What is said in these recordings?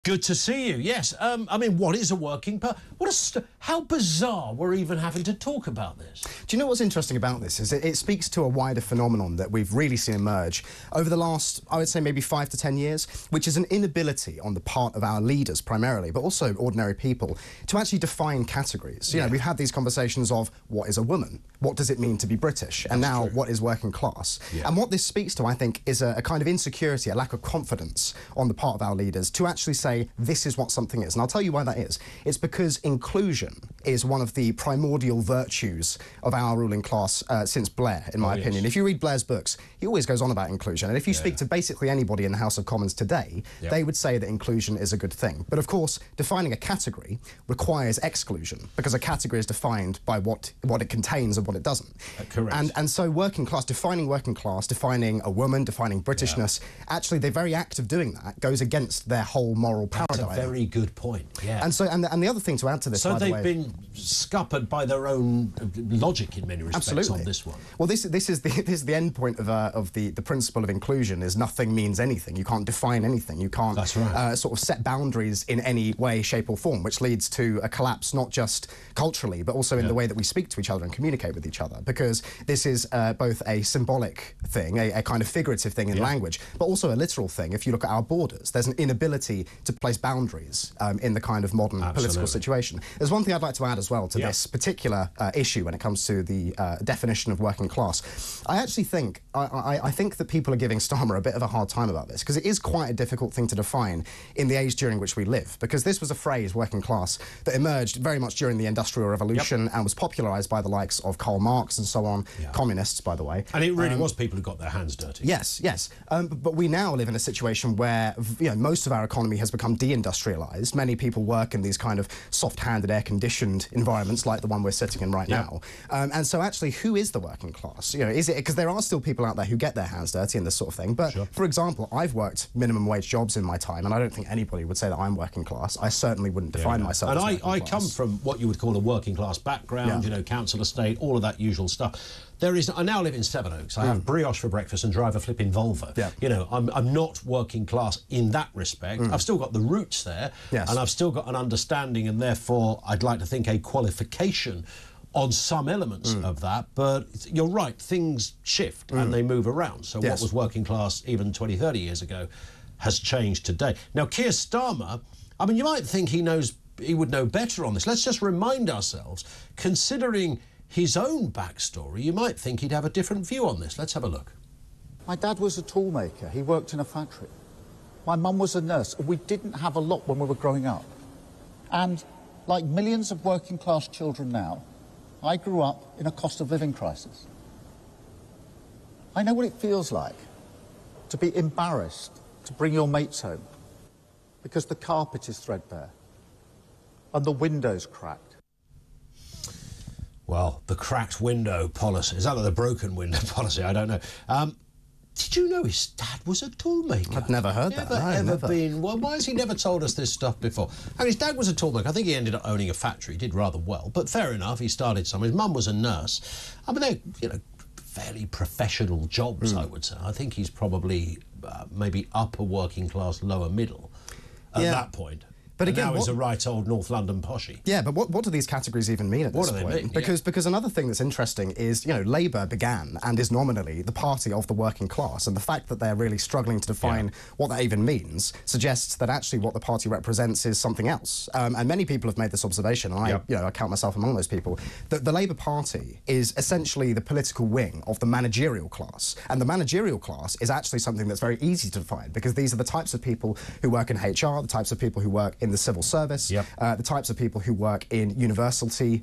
Good to see you. Yes. I mean, what is a working how bizarre we're even having to talk about this. Do you know what's interesting about this is it speaks to a wider phenomenon that we've really seen emerge over the last, I would say, maybe 5 to 10 years, which is an inability on the part of our leaders primarily, but also ordinary people, to actually define categories. You know, we've had these conversations of what is a woman? What does it mean to be British? And now, what is working class? Yeah. And what this speaks to, I think, is a kind of insecurity, a lack of confidence on the part of our leaders to actually say, this is what something is. And I'll tell you why that is. It's because inclusion is one of the primordial virtues of our ruling class since Blair, in my opinion. If you read Blair's books, he always goes on about inclusion. And if you speak to basically anybody in the House of Commons today, they would say that inclusion is a good thing. But of course, defining a category requires exclusion, because a category is defined by what it contains and what it doesn't. Correct. And so working class, defining a woman, defining Britishness, actually the very act of doing that goes against their whole moral paradigm. That's a very good point, And so, and the other thing to add to this, so by the way, they've been scuppered by their own logic in many respects on this one. Well, this is the end point of the principle of inclusion is nothing means anything. You can't define anything. You can't sort of set boundaries in any way, shape or form, which leads to a collapse not just culturally, but also in the way that we speak to each other and communicate with each other, because this is both a symbolic thing, a kind of figurative thing in language, but also a literal thing. If you look at our borders, there's an inability to place boundaries in the kind of modern political situation. There's one thing I'd like to add as well to this particular issue when it comes to the definition of working class. I actually think, I think that people are giving Starmer a bit of a hard time about this, because it is quite a difficult thing to define in the age during which we live, because this was a phrase, working class, that emerged very much during the Industrial Revolution and was popularised by the likes of Karl Marx and so on, communists, by the way. And it really was people who got their hands dirty. Yes. But we now live in a situation where most of our economy has become deindustrialised. Many people work in these kind of soft-handed, air-conditioned environments like the one we're sitting in right now. And so actually, who is the working class? Is it, because there are still people out there who get their hands dirty and this sort of thing, but for example, I've worked minimum wage jobs in my time, and I don't think anybody would say that I'm working class. I certainly wouldn't define myself as working class. And I come from what you would call a working class background, council estate, all of that usual stuff. I now live in Sevenoaks. I have brioche for breakfast and drive a flipping Volvo. I'm not working class in that respect. I've still got the roots there, and I've still got an understanding, and therefore I'd like to think a qualification on some elements of that. But you're right, things shift and they move around. So what was working class even 20, 30 years ago has changed today. Now, Keir Starmer, I mean, you might think he would know better on this. Let's just remind ourselves, considering his own backstory, you might think he'd have a different view on this. Let's have a look. My dad was a tool maker. He worked in a factory. My mum was a nurse. We didn't have a lot when we were growing up. And like millions of working class children now, I grew up in a cost of living crisis. I know what it feels like to be embarrassed to bring your mates home because the carpet is threadbare and the window's cracked. Well, the cracked window policy. Is that like the broken window policy? I don't know. Did you know his dad was a toolmaker? I've never heard that. Never been. Well, why has he never told us this stuff before? I mean, his dad was a toolmaker. I think he ended up owning a factory. He did rather well, but fair enough. He started somewhere. His mum was a nurse. I mean, they're, fairly professional jobs, I would say. I think he's probably maybe upper working class, lower middle at that point. But again, now he's a right old North London poshie. Yeah, but what do these categories even mean at this point? What do they mean? Because another thing that's interesting is, Labour began and is nominally the party of the working class, and the fact that they're really struggling to define what that even means suggests that actually what the party represents is something else. And many people have made this observation, and I count myself among those people, that the Labour Party is essentially the political wing of the managerial class, and the managerial class is actually something that's very easy to define, because these are the types of people who work in HR, the types of people who work in the civil service, the types of people who work in university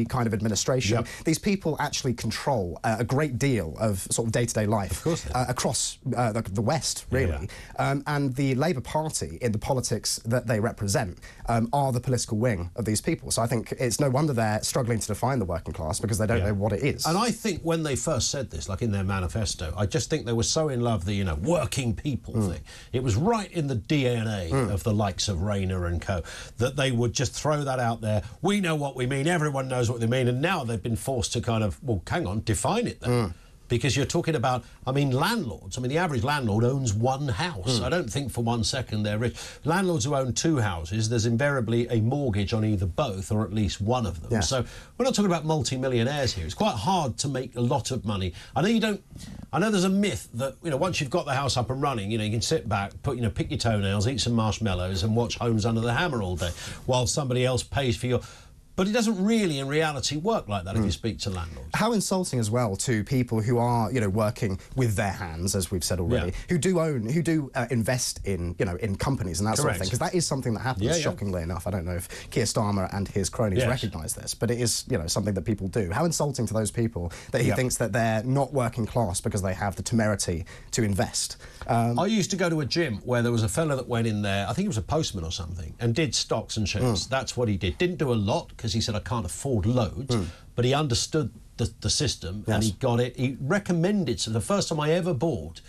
kind of administration. These people actually control a great deal of sort of day-to-day life across the West, really. And the Labour Party, in the politics that they represent, are the political wing of these people. So I think it's no wonder they're struggling to define the working class, because they don't know what it is. And I think when they first said this, like in their manifesto, I just think they were so in love with the, working people thing. It was right in the DNA of the likes of Rayner and co, that they would just throw that out there. We know what we mean, everyone knows what they mean, and now they've been forced to kind of, well, hang on, define it then. because you're talking about, I mean, landlords. I mean, the average landlord owns one house. I don't think for 1 second they're rich. Landlords who own 2 houses, there's invariably a mortgage on either both or at least one of them. So we're not talking about multi-millionaires here. It's quite hard to make a lot of money. I know there's a myth that, you know, once you've got the house up and running, you know, you can sit back, pick your toenails, eat some marshmallows and watch Homes Under the Hammer all day while somebody else pays for your... But it doesn't really, in reality, work like that if you speak to landlords. How insulting as well to people who are, you know, working with their hands, as we've said already, who do invest in, you know, in companies and that sort of thing, because that is something that happens, shockingly enough. I don't know if Keir Starmer and his cronies recognise this, but it is, you know, something that people do. How insulting to those people that he thinks that they're not working class because they have the temerity to invest. I used to go to a gym where there was a fella that went in there, I think he was a postman or something, and did stocks and shares. That's what he did. Didn't do a lot, because he said, I can't afford loads, but he understood the system and he got it. He recommended, so the first time I ever bought,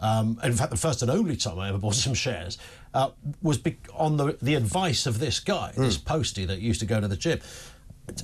in fact, the first and only time I ever bought some shares, was on the advice of this guy, this postie that used to go to the gym.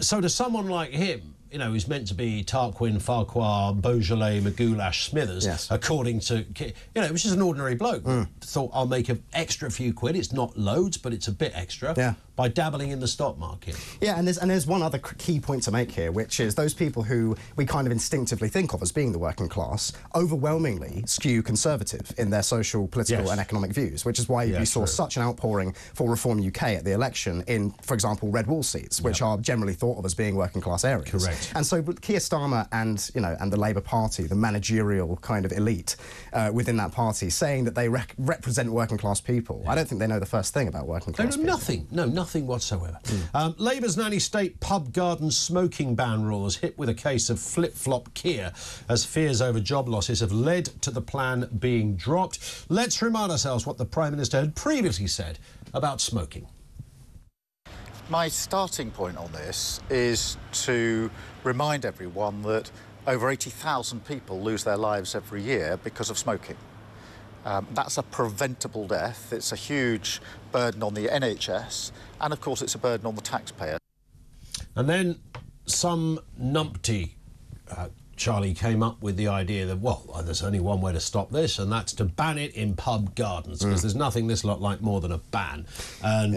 So to someone like him, you know, who's meant to be Tarquin, Farquhar, Beaujolais, Magoulash, Smithers, according to... You know, it was just an ordinary bloke. Thought, I'll make an extra few quid. It's not loads, but it's a bit extra by dabbling in the stock market. Yeah, and there's one other key point to make here, which is those people who we kind of instinctively think of as being the working class overwhelmingly skew conservative in their social, political and economic views, which is why you saw such an outpouring for Reform UK at the election in, for example, red wall seats, which are generally thought of as being working class areas. Correct. And so Keir Starmer and, you know, and the Labour Party, the managerial kind of elite within that party, saying that they represent working class people. I don't think they know the first thing about working class people. Nothing whatsoever. Labour's nanny state pub garden smoking ban rules hit with a case of flip-flop Keir as fears over job losses have led to the plan being dropped. Let's remind ourselves what the Prime Minister had previously said about smoking. My starting point on this is to remind everyone that over 80,000 people lose their lives every year because of smoking. That's a preventable death. It's a huge burden on the NHS, and of course it's a burden on the taxpayer. And then some numpty Charlie came up with the idea that, well, there's only one way to stop this, and that's to ban it in pub gardens, because there's nothing this lot like more than a ban. And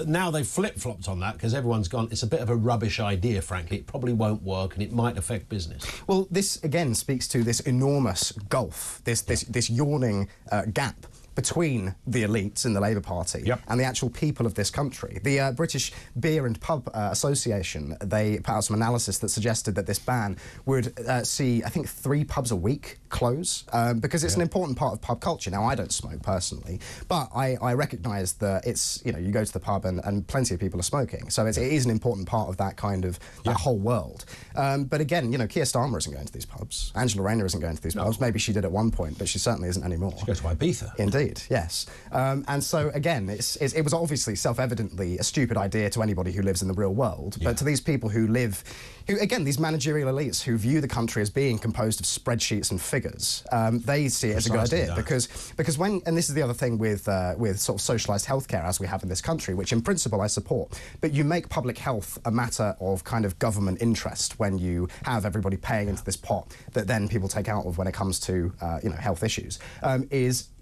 now they've flip-flopped on that, because everyone's gone, it's a bit of a rubbish idea, frankly. It probably won't work, and it might affect business. Well, this, again, speaks to this enormous gulf, this yawning gap between the elites in the Labour Party and the actual people of this country. The British Beer and Pub Association, they put out some analysis that suggested that this ban would see, I think, 3 pubs a week close, because it's an important part of pub culture. Now, I don't smoke personally, but I recognise that it's, you know, you go to the pub and plenty of people are smoking, so it is an important part of that kind of that whole world. But again, you know, Keir Starmer isn't going to these pubs. Angela Rayner isn't going to these pubs. Maybe she did at one point, but she certainly isn't anymore. She goes to Ibiza. Indeed. Yes. And so, again, it was obviously self-evidently a stupid idea to anybody who lives in the real world, but to these people who live, again, these managerial elites who view the country as being composed of spreadsheets and figures, they see it as a good idea, because when, and this is the other thing with sort of socialised healthcare as we have in this country, which in principle I support, but you make public health a matter of kind of government interest when you have everybody paying into this pot that then people take out of when it comes to, you know, health issues,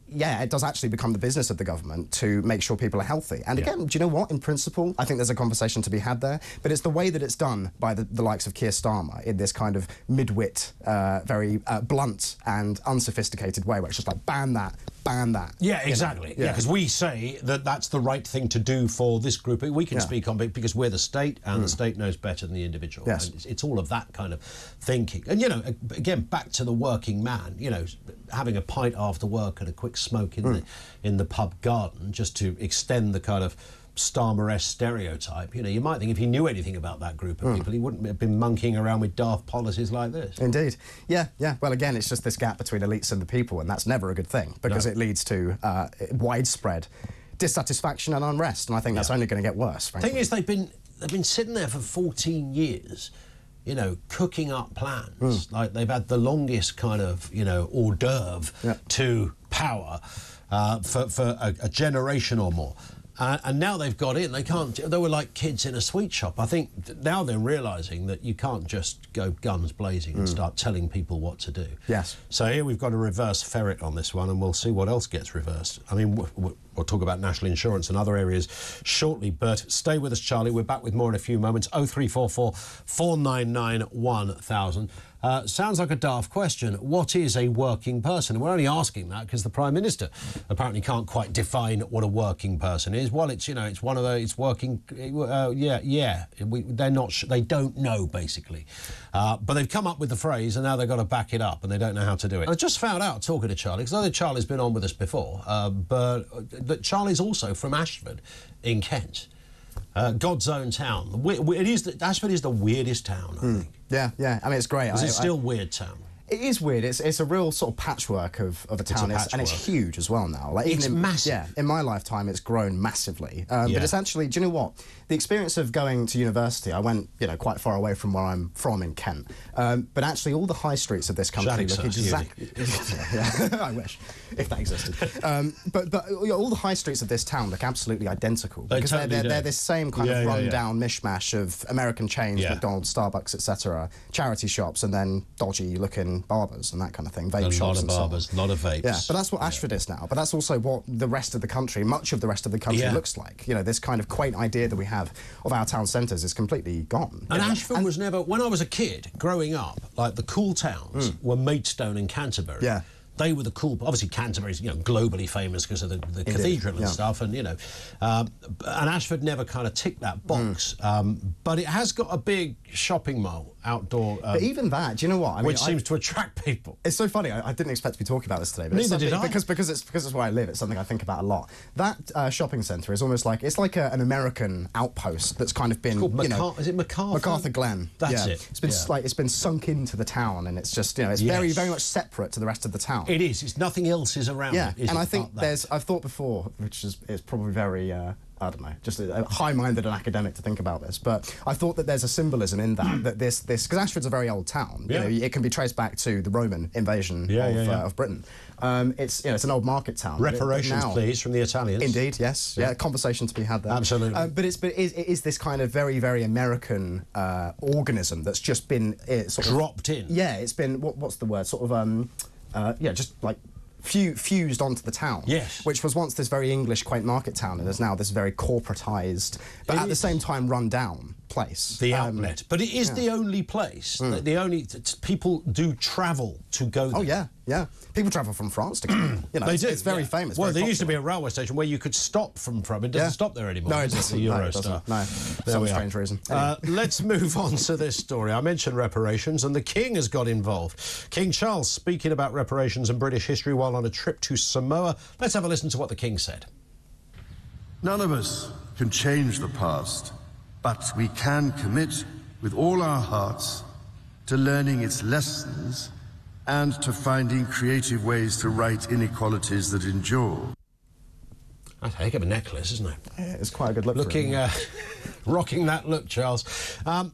it does actually become the business of the government to make sure people are healthy. And again, do you know what? In principle, I think there's a conversation to be had there, but it's the way that it's done by the likes of Keir Starmer in this kind of mid-wit, very blunt and unsophisticated way, where it's just like, ban that. Yeah, exactly. Yeah, because we say that that's the right thing to do for this group. We can speak on it because we're the state, and the state knows better than the individual. Yes. And it's all of that kind of thinking. And, you know, again, back to the working man, you know, having a pint after work and a quick smoke in the pub garden just to extend the kind of Starmer-esque stereotype. You know, you might think if he knew anything about that group of people, he wouldn't have been monkeying around with daft policies like this. Indeed. Yeah. Well, again, it's just this gap between elites and the people, and that's never a good thing, because it leads to widespread dissatisfaction and unrest, and I think that's only going to get worse, frankly. The thing is, they've been sitting there for 14 years, you know, cooking up plans. Like, they've had the longest kind of, you know, hors d'oeuvre to power for a generation or more. And now they've got in. They can't. They were like kids in a sweet shop. I think now they're realising that you can't just go guns blazing and start telling people what to do. Yes. So here we've got a reverse ferret on this one, and we'll see what else gets reversed. I mean, we'll talk about national insurance and other areas shortly, but stay with us, Charlie. We're back with more in a few moments. 0344 499 1000. Sounds like a daft question. What is a working person? We're only asking that because the Prime Minister apparently can't quite define what a working person is. Well, it's, you know, it's one of those, it's working, they're not, they don't know, basically. But they've come up with the phrase and now they've got to back it up and they don't know how to do it. I just found out, talking to Charlie, because I know Charlie's been on with us before, but that Charlie's also from Ashford in Kent. God's own town. Ashford is the weirdest town, I think. Yeah, yeah. I mean, it's great. Is it still weird town? It is weird. It's a real sort of patchwork of a town, and it's huge as well now. Like, it's massive. Yeah, in my lifetime, it's grown massively. But it's actually, do you know what? The experience of going to university, I went, you know, quite far away from where I'm from in Kent. But actually, all the high streets of this country look exactly. Yeah, I wish, if that existed. But you know, all the high streets of this town look absolutely identical because they're this same kind of run-down mishmash of American chains, McDonald's, Starbucks, etc., charity shops, and then dodgy-looking barbers and that kind of thing, vape shops and so on. A lot of barbers, a lot of vapes. Yeah, but that's what Ashford is now. But that's also what the rest of the country, much of the rest of the country looks like. You know, this kind of quaint idea that we have of our town centres is completely gone. And Ashford was never, when I was a kid growing up, like the cool towns were Maidstone and Canterbury. Yeah. They were the cool. Obviously, Canterbury's, you know, globally famous because of the cathedral and stuff, and you know, and Ashford never kind of ticked that box. But it has got a big shopping mall, outdoor. But even that, do you know what? I mean, which seems to attract people. It's so funny. I didn't expect to be talking about this today, but neither did I. Because it's where I live. It's something I think about a lot. That shopping centre is almost like an American outpost that's kind of been. It's called is it MacArthur? MacArthur Glen. That's it. It's been it's been sunk into the town, and it's just, you know, it's very much separate to the rest of the town. It is. It's nothing else is around. Yeah, and I think I've thought before, which is probably very. I don't know, just a high-minded and academic to think about this, but I thought that there's a symbolism in that, that this, because Ashford's a very old town, you know, it can be traced back to the Roman invasion of Britain. It's, you know, it's an old market town. Reparations, please, from the Italians. Indeed, yes. Yeah, conversation to be had there. Absolutely. But it is this kind of very, very American organism that's just been sort of dropped in. Yeah, it's been, what's the word, sort of, just like fused onto the town, which was once this very English quaint market town and is now this very corporatised, but at the same time run down place. The outlet. But it is the only place, the only, people do travel to go there. Oh yeah, yeah. People travel from France to go. You know, they do. It's very famous. Well, very there used to be a railway station where you could stop from it doesn't stop there anymore. No, it doesn't. The Eurostar. No, for some strange reason. Anyway. Let's move on to this story. I mentioned reparations and the King has got involved. King Charles speaking about reparations and British history while on a trip to Samoa. Let's have a listen to what the King said. None of us can change the past, but we can commit with all our hearts to learning its lessons and to finding creative ways to right inequalities that endure. That's a heck of a necklace, isn't it? Yeah, it's quite a good look. Rocking that look, Charles.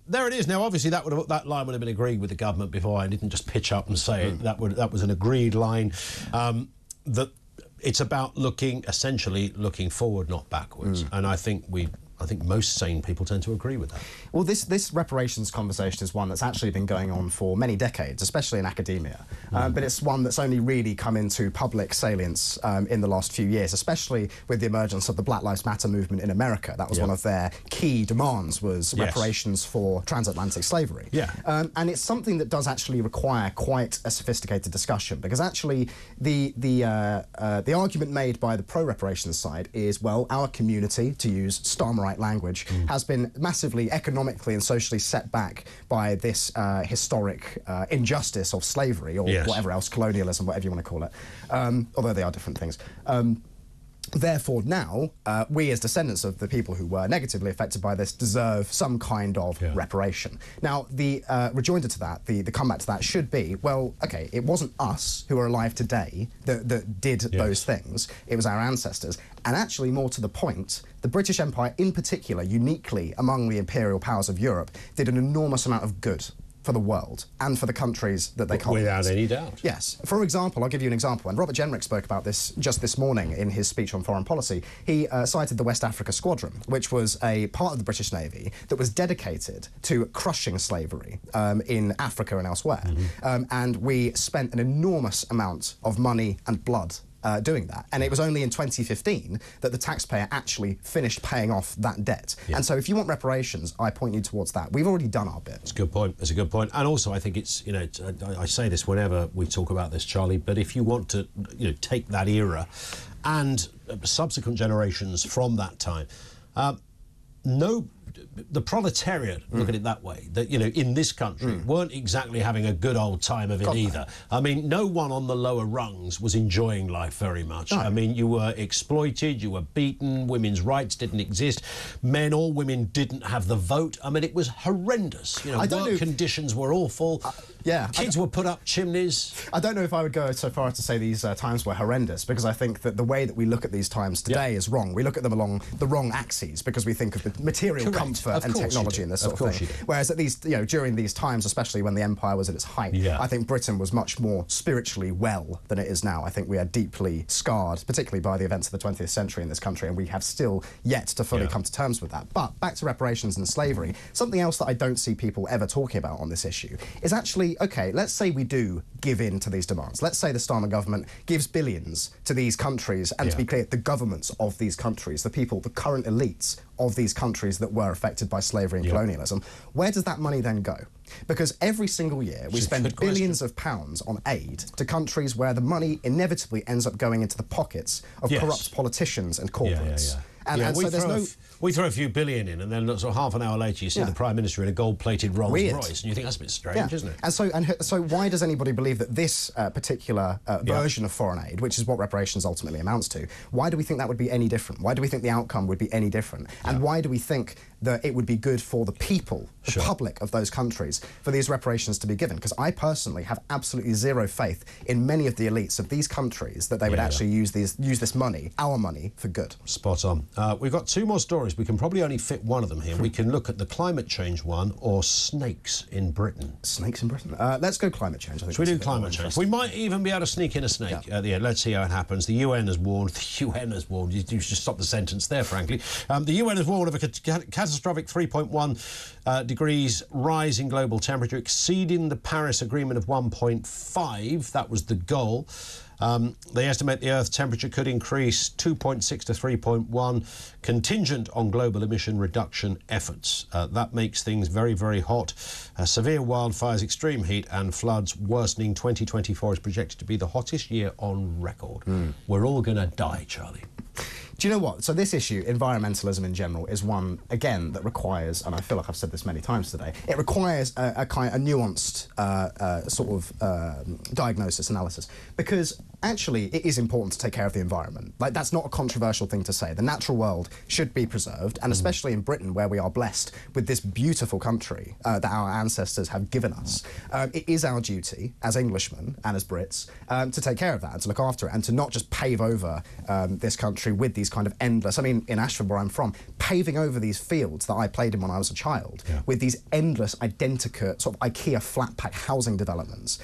There it is. Now, obviously, that line would have been agreed with the government before. I didn't just pitch up and say it. That was an agreed line. That it's about essentially looking forward, not backwards. And I think most sane people tend to agree with that. Well, this reparations conversation is one that's actually been going on for many decades, especially in academia. But it's one that's only really come into public salience in the last few years, especially with the emergence of the Black Lives Matter movement in America. That was one of their key demands, was reparations for transatlantic slavery. And it's something that does actually require quite a sophisticated discussion, because actually the argument made by the pro-reparations side is, well, our community, to use Starmerite language, has been massively economically and socially set back by this historic injustice of slavery, or whatever else, colonialism, whatever you want to call it, although they are different things. Therefore, now, we as descendants of the people who were negatively affected by this deserve some kind of reparation. Now, the rejoinder to that, the comeback to that should be, well, OK, it wasn't us who are alive today that did those things. It was our ancestors. And actually, more to the point, the British Empire in particular, uniquely among the imperial powers of Europe, did an enormous amount of good for the world and for the countries that they colonise. Without any doubt. Yes. For example, I'll give you an example, and Robert Jenrick spoke about this just this morning in his speech on foreign policy. He cited the West Africa Squadron, which was a part of the British Navy that was dedicated to crushing slavery in Africa and elsewhere. And we spent an enormous amount of money and blood doing that. And it was only in 2015 that the taxpayer actually finished paying off that debt. Yeah. And so if you want reparations, I point you towards that. We've already done our bit. It's a good point. It's a good point. And also I think it's, you know, I say this whenever we talk about this, Charlie, but if you want to, you know, take that era and subsequent generations from that time, the proletariat, look at it that way, that, you know, in this country weren't exactly having a good old time of it either. I mean, no one on the lower rungs was enjoying life very much. No. I mean, you were exploited, you were beaten, women's rights didn't exist, men or women didn't have the vote. I mean, it was horrendous. You know, work conditions were awful. Kids were put up chimneys. I don't know if I would go so far as to say these times were horrendous, because I think that the way that we look at these times today is wrong. We look at them along the wrong axes because we think of the material comfort and technology and this sort of thing. Whereas at these, you know, during these times, especially when the empire was at its height, I think Britain was much more spiritually well than it is now. I think we are deeply scarred, particularly by the events of the 20th century in this country, and we have still yet to fully come to terms with that. But back to reparations and slavery, something else that I don't see people ever talking about on this issue is actually, okay, let's say we do give in to these demands. Let's say the Starmer government gives billions to these countries, and to be clear, the governments of these countries, the people, the current elites of these countries that were affected by slavery and colonialism. Where does that money then go? Because every single year we spend billions of pounds on aid to countries where the money inevitably ends up going into the pockets of corrupt politicians and corporates. And so there's no... We throw a few billion in, and then sort of half an hour later you see the Prime Minister in a gold-plated Rolls Royce, and you think that's a bit strange, isn't it? And so why does anybody believe that this particular version of foreign aid, which is what reparations ultimately amounts to, why do we think that would be any different? Why do we think the outcome would be any different? And why do we think that it would be good for the people, the public of those countries, for these reparations to be given? Because I personally have absolutely zero faith in many of the elites of these countries that they would actually use this money, our money, for good. Spot on. We've got two more stories. We can probably only fit one of them here. We can look at the climate change one or snakes in Britain. Snakes in Britain? Let's go climate change. I think we do climate change? We might even be able to sneak in a snake at the end. Let's see how it happens. The UN has warned. The UN has warned. You should stop the sentence there, frankly. The UN has warned of a catastrophic 3.1 degrees rise in global temperature, exceeding the Paris Agreement of 1.5. That was the goal. They estimate the Earth's temperature could increase 2.6 to 3.1, contingent on global emission reduction efforts. That makes things very, very hot. Severe wildfires, extreme heat and floods worsening. 2024 is projected to be the hottest year on record. We're all going to die, Charlie. Do you know what? So this issue, environmentalism in general, is one, again, that requires, and I feel like I've said this many times today, it requires a nuanced sort of diagnosis, analysis, because actually it is important to take care of the environment. Like, that's not a controversial thing to say. The natural world should be preserved, and especially in Britain, where we are blessed with this beautiful country that our ancestors have given us. It is our duty as Englishmen and as Brits to take care of that and to look after it, and to not just pave over this country with these kind of endless, I mean, in Ashford, where I'm from, paving over these fields that I played in when I was a child with these endless, identical sort of IKEA flat pack housing developments,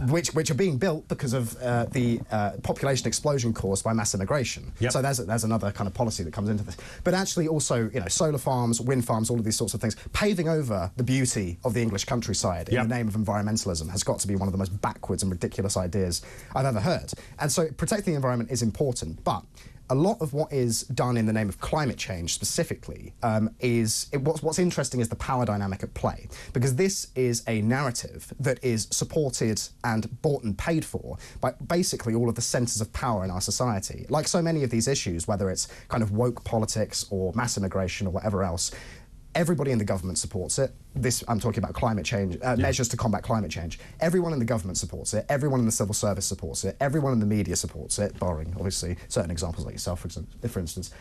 which are being built because of the population explosion caused by mass immigration. So there's another kind of policy that comes into this. But actually also, you know, solar farms, wind farms, all of these sorts of things, paving over the beauty of the English countryside in the name of environmentalism has got to be one of the most backwards and ridiculous ideas I've ever heard. And so protecting the environment is important, but a lot of what is done in the name of climate change specifically what's interesting is the power dynamic at play, because this is a narrative that is supported and bought and paid for by basically all of the centres of power in our society. Like so many of these issues, whether it's kind of woke politics or mass immigration or whatever else, everybody in the government supports it. I'm talking about climate change, measures to combat climate change. Everyone in the government supports it. Everyone in the civil service supports it. Everyone in the media supports it, barring, obviously, certain examples like yourself, for instance.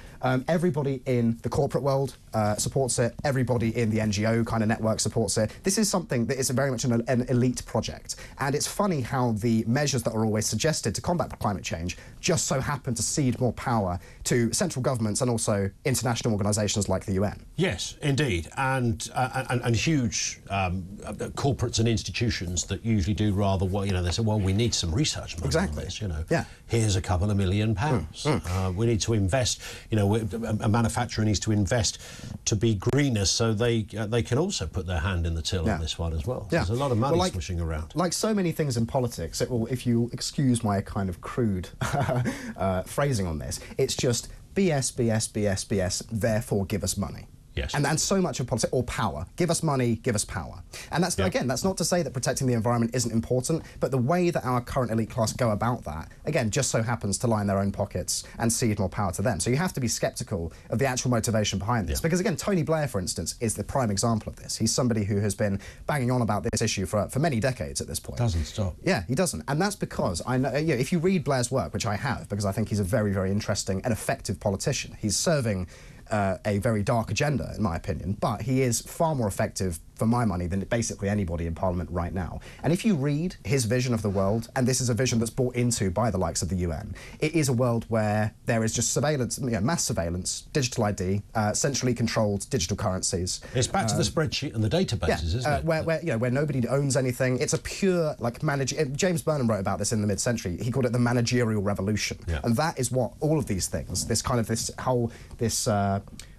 Everybody in the corporate world supports it. Everybody in the NGO kind of network supports it. This is something that is very much an elite project. And it's funny how the measures that are always suggested to combat climate change just so happen to cede more power to central governments and also international organisations like the UN. Yes, indeed. And huge corporates and institutions that usually do rather well, you know, they say, well, we need some research money on this, you know. Yeah. Here's a couple of £1 million. We need to invest, you know, a manufacturer needs to invest to be greener so they can also put their hand in the till on this one as well. There's a lot of money swishing around. Like so many things in politics, it will, if you excuse my kind of crude phrasing on this, it's just BS, BS, BS, BS, therefore give us money. Yes. And so much of politics, or power. Give us money, give us power. And that's, again, that's not to say that protecting the environment isn't important, but the way that our current elite class go about that, again, just so happens to line their own pockets and cede more power to them. So you have to be sceptical of the actual motivation behind this. Because, again, Tony Blair, for instance, is the prime example of this. He's somebody who has been banging on about this issue for many decades at this point. Doesn't stop. Yeah, he doesn't. And that's because, I know, you know, if you read Blair's work, which I have, because I think he's a very, very interesting and effective politician, he's serving a very dark agenda, in my opinion, but he is far more effective for my money than basically anybody in Parliament right now. And if you read his vision of the world, and this is a vision that's brought into by the likes of the UN, it is a world where there is just surveillance, you know, mass surveillance, digital ID, centrally controlled digital currencies. It's back to the spreadsheet and the databases, isn't it? Where nobody owns anything. It's a pure, like, James Burnham wrote about this in the mid-century. He called it the managerial revolution. And that is what all of these things, this whole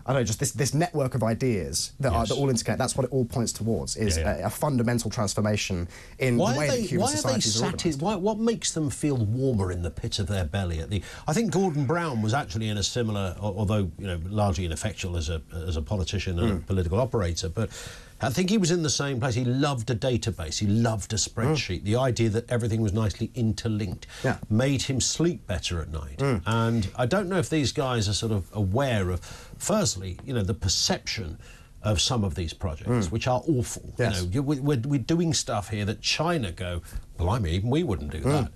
I don't know, just this network of ideas that are all interconnected. That's what it all points towards, is a fundamental transformation in the way that human societies are organised. What makes them feel warmer in the pit of their belly? I think Gordon Brown was actually in a similar, although, you know, largely ineffectual as a politician and a political operator, but I think he was in the same place. He loved a database. He loved a spreadsheet. The idea that everything was nicely interlinked made him sleep better at night. And I don't know if these guys are sort of aware of, firstly, you know, the perception of some of these projects, which are awful. You know, we're doing stuff here that China go, blimey, even we wouldn't do that.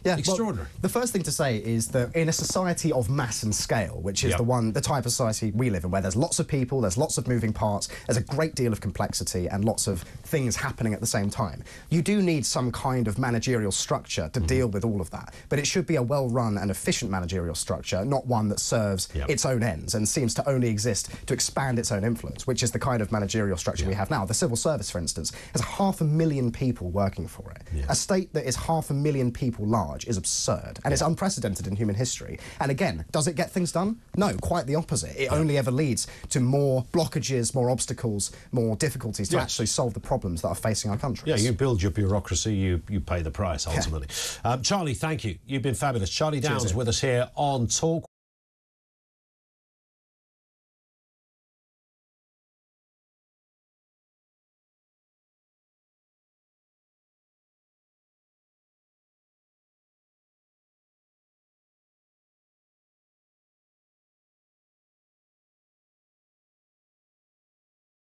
Yeah, extraordinary. Well, the first thing to say is that in a society of mass and scale, which is the type of society we live in, where there's lots of people, there's lots of moving parts, there's a great deal of complexity and lots of things happening at the same time, you do need some kind of managerial structure to deal with all of that. But it should be a well-run and efficient managerial structure, not one that serves its own ends and seems to only exist to expand its own influence, which is the kind of managerial structure we have now. The civil service, for instance, has 500,000 people working for it. A state that is 500,000 people large is absurd, and it's unprecedented in human history. And again, does it get things done? No, quite the opposite. It only ever leads to more blockages, more obstacles, more difficulties to actually solve the problems that are facing our countries. Yeah, you build your bureaucracy, you pay the price, ultimately. Charlie, thank you. You've been fabulous. Charlie Downs with us here on Talk.